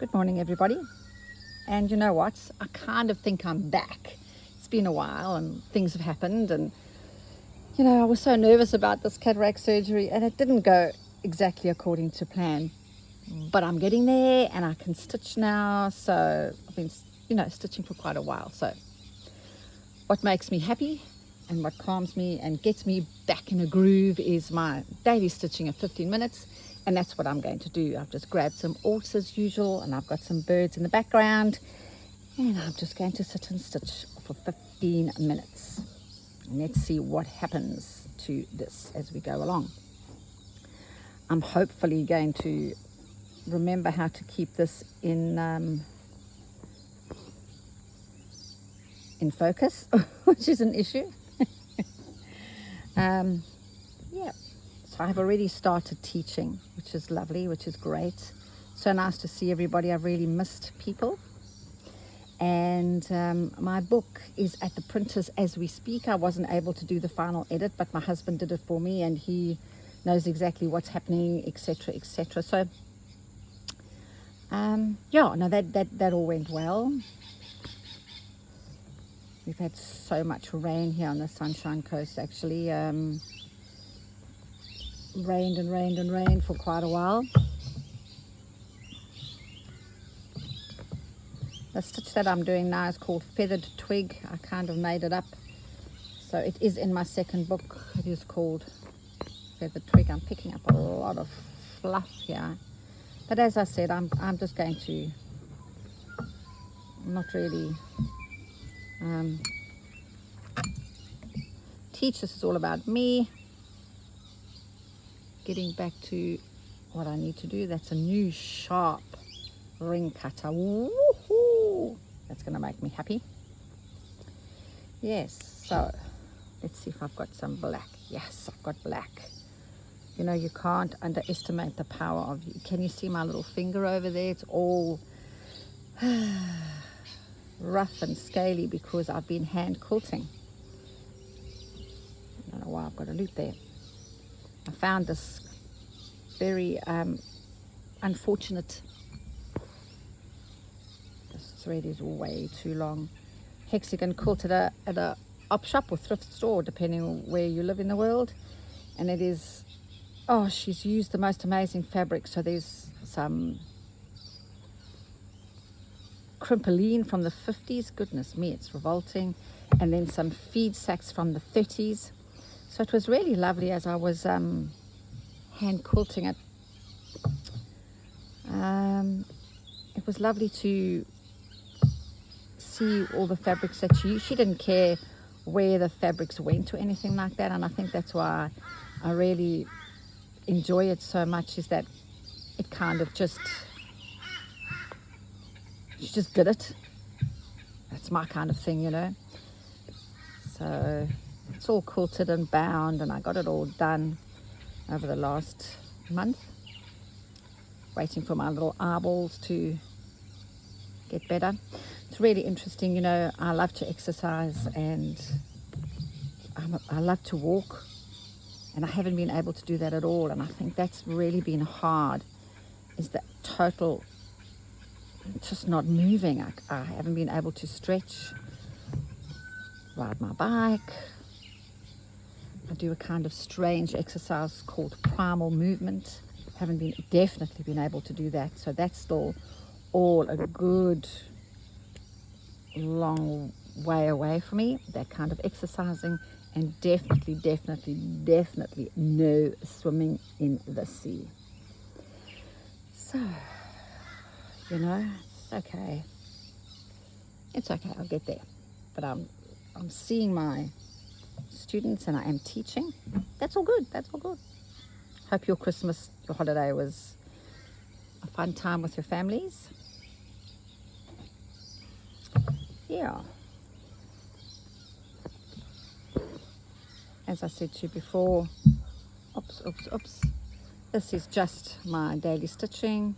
Good morning, everybody. And you know what? I kind of think I'm back. It's been a while and things have happened, and I was so nervous about this cataract surgery and it didn't go exactly according to plan. But I'm getting there and I can stitch now. So I've been, stitching for quite a while. So what makes me happy and what calms me and gets me back in a groove is my daily stitching of 15 minutes. And that's what I'm going to do. I've just grabbed some orts as usual, and I've got some birds in the background, and I'm just going to sit and stitch for 15 minutes. And let's see what happens to this as we go along. I'm hopefully going to remember how to keep this in focus, which is an issue. Yeah. So I've already started teaching, which is lovely, which is great. So nice to see everybody. I've really missed people. And my book is at the printers as we speak. I wasn't able to do the final edit, but my husband did it for me, and he knows exactly what's happening, etc., etc. So, that all went well. We've had so much rain here on the Sunshine Coast, actually. Rained and rained and rained for quite a while. The stitch that I'm doing now is called Feathered Twig. I kind of made it up. So it is in my second book. It is called Feathered Twig. I'm picking up a lot of fluff here. But as I said, I'm just going to not really teach. This is all about me. Getting back to what I need to do. That's a new sharp ring cutter. Woohoo! That's going to make me happy. Yes, so let's see if I've got some black. Yes, I've got black. You can't underestimate the power of you. Can you see my little finger over there? It's all rough and scaly because I've been hand quilting. I don't know why I've got a loop there. I found this very unfortunate. This thread is way too long. Hexagon quilt at a op shop or thrift store, depending on where you live in the world. And it is, she's used the most amazing fabric. So there's some crimpolene from the 50s. Goodness me, it's revolting. And then some feed sacks from the 30s. So it was really lovely as I was hand quilting it. It was lovely to see all the fabrics that she didn't care where the fabrics went or anything like that. And I think that's why I really enjoy it so much, is that it kind of she just did it. That's my kind of thing, So it's all quilted and bound, and I got it all done over the last month. Waiting for my little eyeballs to get better. It's really interesting, I love to exercise and I love to walk, and I haven't been able to do that at all. And I think that's really been hard, is that total just not moving. I haven't been able to stretch, ride my bike. I do a kind of strange exercise called primal movement. Definitely been able to do that. So that's still all a good long way away from me, that kind of exercising. And definitely no swimming in the sea. So, it's okay. It's okay, I'll get there. But I'm seeing my students and I am teaching. That's all good. Hope your holiday was a fun time with your families. Yeah. As I said to you before, oops. This is just my daily stitching.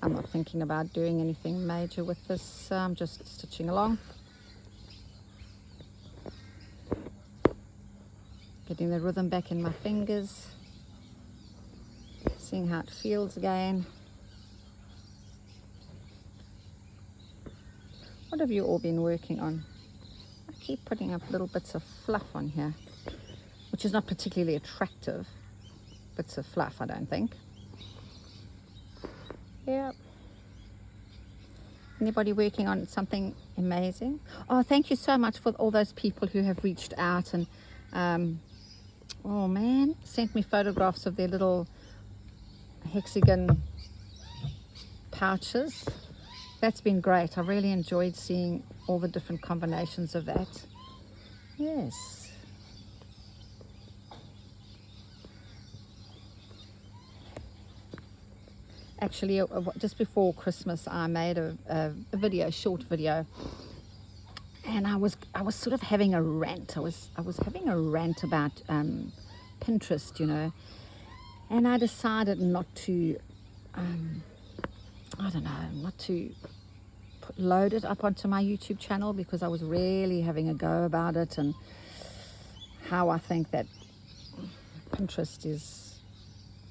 I'm not thinking about doing anything major with this. I'm just stitching along. Getting the rhythm back in my fingers. Seeing how it feels again. What have you all been working on? I keep putting up little bits of fluff on here, which is not particularly attractive. Bits of fluff, I don't think. Yeah. Anybody working on something amazing? Oh, thank you so much for all those people who have reached out and, oh man, sent me photographs of their little hexagon pouches. That's been great. I really enjoyed seeing all the different combinations of that. Yes. Actually, just before Christmas, I made a video, short video, and I was sort of having a rant. I was having a rant about Pinterest, you know, and I decided not to, I don't know, not to load it up onto my YouTube channel, because I was really having a go about it and how I think that Pinterest is,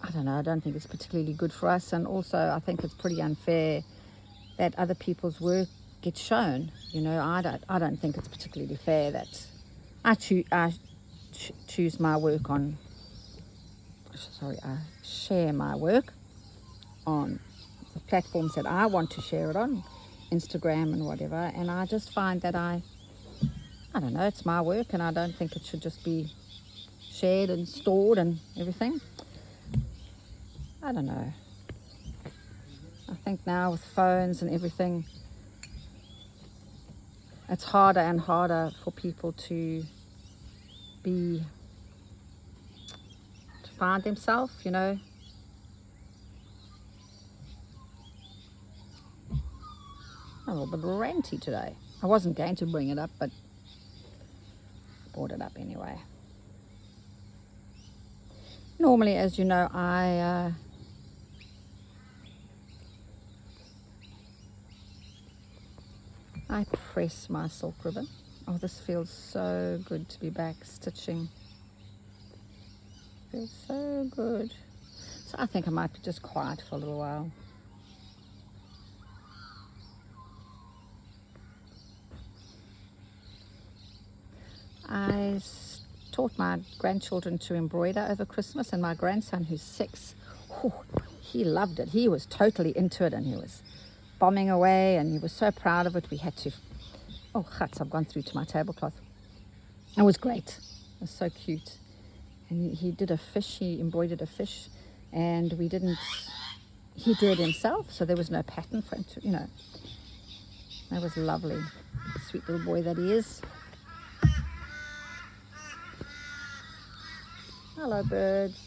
I don't know, I don't think it's particularly good for us, and also I think it's pretty unfair that other people's work gets shown. You know, I don't think it's particularly fair that I choose my work on, I share my work on the platforms that I want to share it on, Instagram and whatever, and I just find that I don't know, it's my work and I don't think it should just be shared and stored and everything. I don't know. I think now with phones and everything, it's harder and harder for people to find themselves, you know. I'm a little bit ranty today. I wasn't going to bring it up, but I brought it up anyway. Normally, as you know, I press my silk ribbon. Oh, this feels so good to be back stitching. Feels so good. So I think I might be just quiet for a little while. I taught my grandchildren to embroider over Christmas, and my grandson, who's 6, he loved it. He was totally into it, and he was bombing away, and he was so proud of it. We had to, oh, Xxxx, I've gone through to my tablecloth. It was great. It was so cute. And he did a fish, he embroidered a fish, and he drew it himself, so there was no pattern for him to, you know. That was lovely. Sweet little boy that he is. Hello, birds.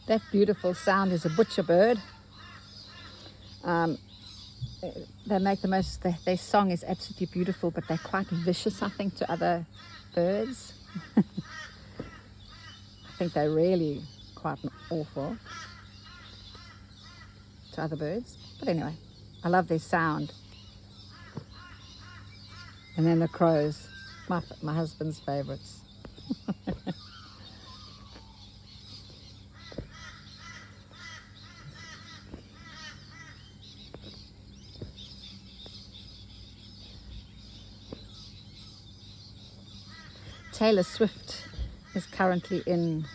That beautiful sound is a butcher bird. They make the most, their song is absolutely beautiful, but they're quite vicious, I think, to other birds. I think they're really quite awful to other birds. But anyway, I love their sound. And then the crows, my husband's favorites. Taylor Swift is currently in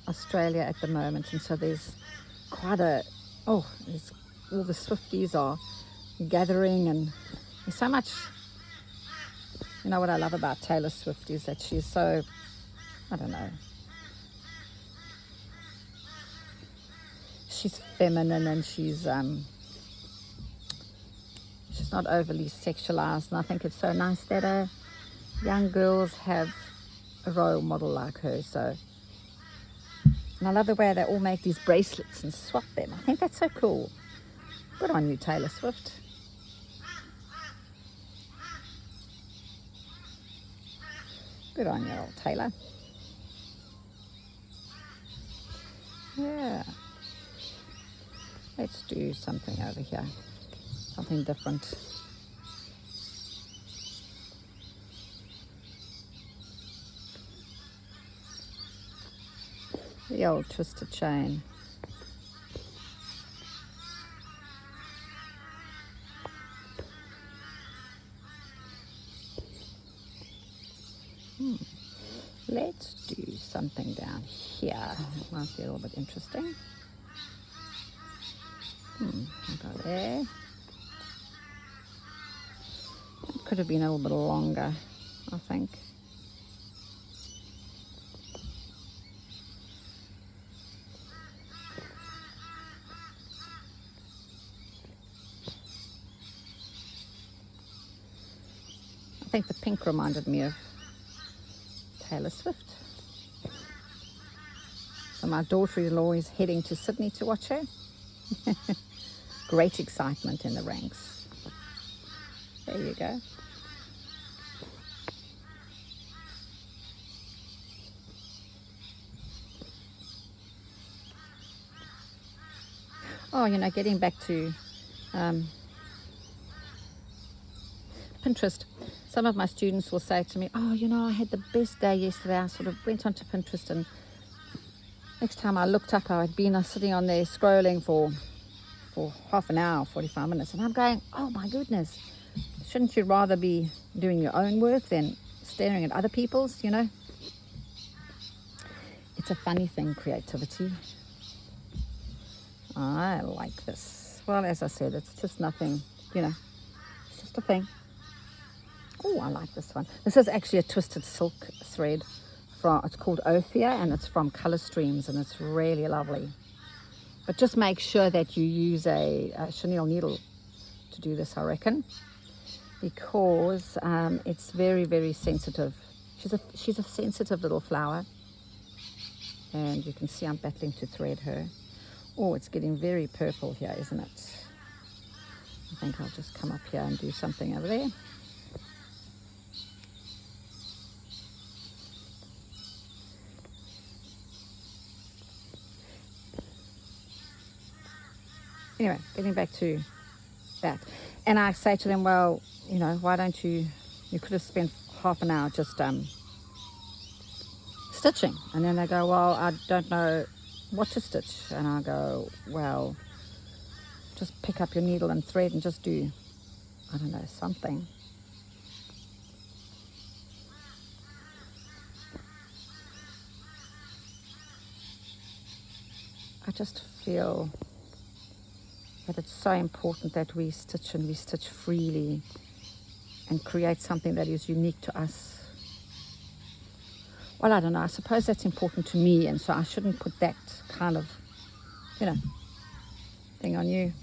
Australia at the moment, and so there's quite there's all the Swifties are gathering, and there's so much. You know what I love about Taylor Swift is that she's so, I don't know, she's feminine, and she's not overly sexualized, and I think it's so nice that young girls have a role model like her. So, and I love the way they all make these bracelets and swap them. I think that's so cool. Good on you, Taylor Swift. Good on you, old Taylor. Yeah. Let's do something over here. Something different. The old twisted chain. Let's do something down here. It might be a little bit interesting. I'll go there. It could have been a little bit longer, I think. I think the pink reminded me of Taylor Swift. So my daughter-in-law is heading to Sydney to watch her. Great excitement in the ranks. There you go. Oh, you know, getting back to Pinterest. Some of my students will say to me, oh, you know, I had the best day yesterday. I sort of went onto Pinterest, and next time I looked up, I had been sitting on there scrolling for half an hour, 45 minutes. And I'm going, oh my goodness, shouldn't you rather be doing your own work than staring at other people's, you know? It's a funny thing, creativity. I like this. Well, as I said, it's just nothing, you know, it's just a thing. Oh, I like this one. This is actually a twisted silk thread. It's called Ophia, and it's from Color Streams, and it's really lovely. But just make sure that you use a chenille needle to do this, I reckon, because it's very, very sensitive. She's a sensitive little flower, and you can see I'm battling to thread her. Oh, it's getting very purple here, isn't it? I think I'll just come up here and do something over there. Anyway, getting back to that. And I say to them, well, you know, why don't you could have spent half an hour just stitching. And then they go, well, I don't know what to stitch. And I go, well, just pick up your needle and thread and just do, I don't know, something. I just feel that it's so important that we stitch, and we stitch freely and create something that is unique to us. Well, I don't know, I suppose that's important to me, and so I shouldn't put that kind of, you know, thing on you.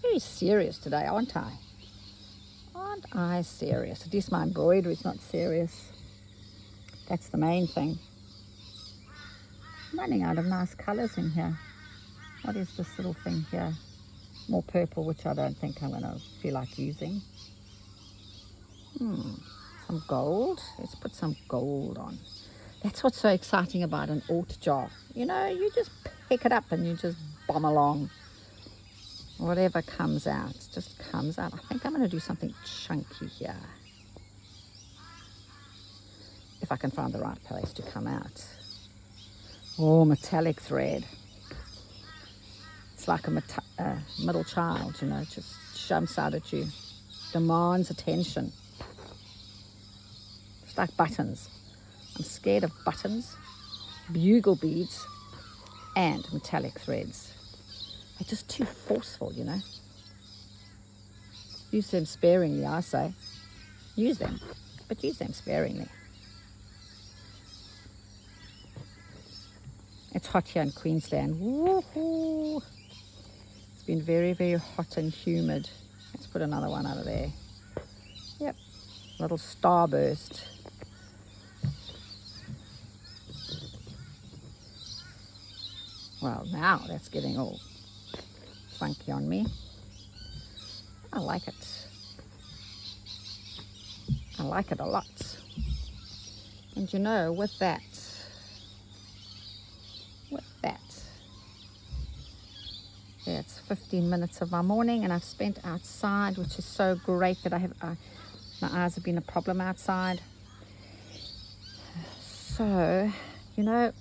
Very serious today, aren't I? Aren't I serious? At least my embroidery is not serious. That's the main thing. I'm running out of nice colours in here. What is this little thing here? More purple, which I don't think I'm going to feel like using. Some gold. Let's put some gold on. That's what's so exciting about an alt jar. You know, you just pick it up and you just bomb along. Whatever comes out, just comes out. I think I'm going to do something chunky here. If I can find the right place to come out. Oh, metallic thread. It's like a middle child, you know, just jumps out at you, demands attention. It's like buttons. I'm scared of buttons, bugle beads, and metallic threads. They're just too forceful, you know. Use them sparingly, I say. Use them, but use them sparingly. It's hot here in Queensland. Woohoo! It's been very, very hot and humid. Let's put another one over there. Yep, little starburst. Well, now that's getting all funky on me. I like it. I like it a lot. And you know, with that, yeah, it's 15 minutes of my morning, and I've spent outside, which is so great that my eyes have been a problem outside. So, you know,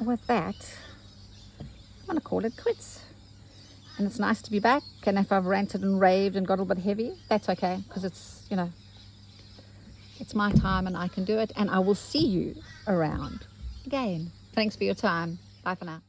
with that, I'm going to call it quits. And it's nice to be back. And if I've ranted and raved and got a little bit heavy, that's okay, because it's, you know, it's my time and I can do it. And I will see you around again. Thanks for your time. Bye for now.